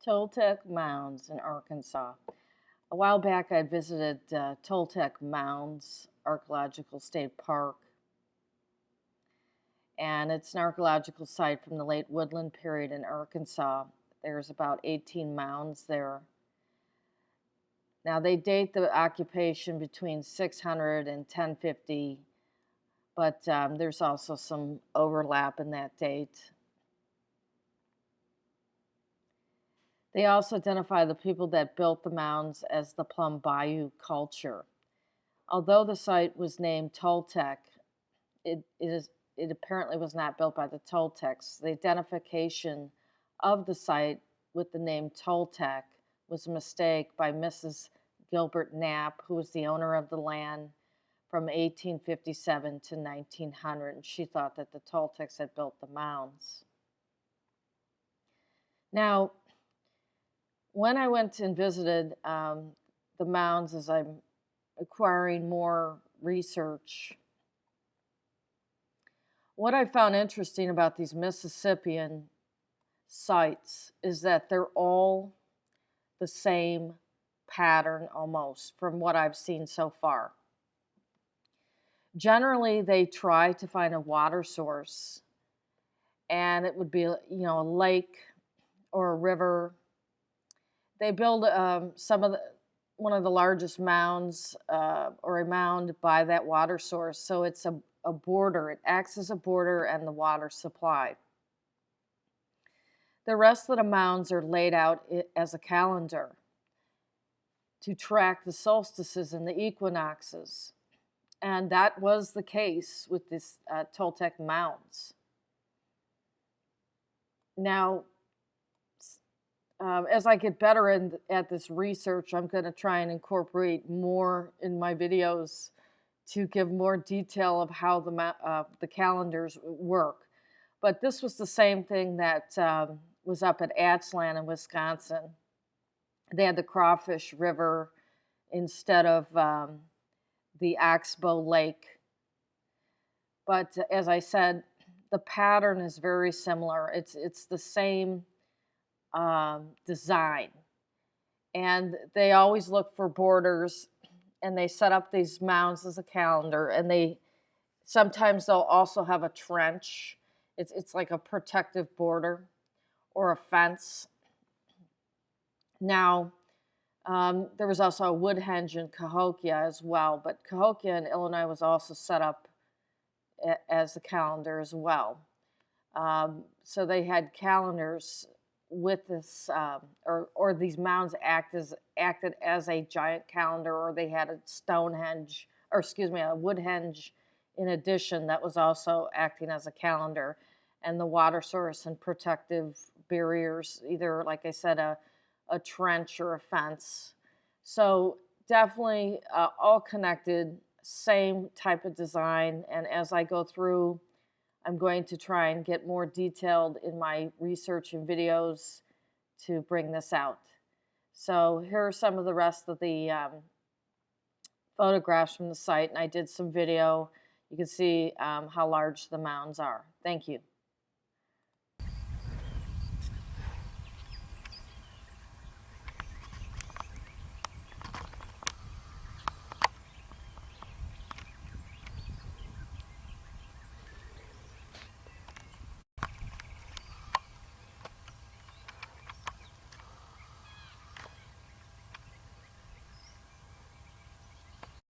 Toltec Mounds in Arkansas. A while back, I visited Toltec Mounds Archaeological State Park, and it's an archaeological site from the late woodland period in Arkansas. There's about 18 mounds there. Now, they date the occupation between 600 and 1050, but there's also some overlap in that date. They also identify the people that built the mounds as the Plum Bayou culture. Although the site was named Toltec, it apparently was not built by the Toltecs. The identification of the site with the name Toltec was a mistake by Mrs. Gilbert Knapp, who was the owner of the land from 1857 to 1900. And she thought that the Toltecs had built the mounds. Now, when I went and visited the mounds as I'm acquiring more research, what I found interesting about these Mississippian sites is that they're all the same pattern almost from what I've seen so far. Generally, they try to find a water source, and it would be, a lake or a river. They build one of the largest mounds or a mound by that water source, so it's a border. It acts as a border and the water supply. The rest of the mounds are laid out as a calendar to track the solstices and the equinoxes, and that was the case with this Toltec Mounds. Now, as I get better at this research, I'm going to try and incorporate more in my videos to give more detail of how the calendars work. But this was the same thing that was up at Atzland in Wisconsin. They had the Crawfish River instead of the Oxbow Lake. But as I said, the pattern is very similar. It's the same design, and they always look for borders, and they set up these mounds as a calendar, and sometimes they'll also have a trench. It's like a protective border or a fence. Now, there was also a wood henge in Cahokia as well, but Cahokia in Illinois was also set up as a calendar as well. So they had calendars with this, or these mounds acted as a giant calendar, or they had a a wood henge in addition that was also acting as a calendar, and the water source and protective barriers, either, like I said, a trench or a fence. So definitely all connected, same type of design, and as I go through, I'm going to try and get more detailed in my research and videos to bring this out. So here are some of the rest of the photographs from the site, and I did some video. You can see how large the mounds are. Thank you.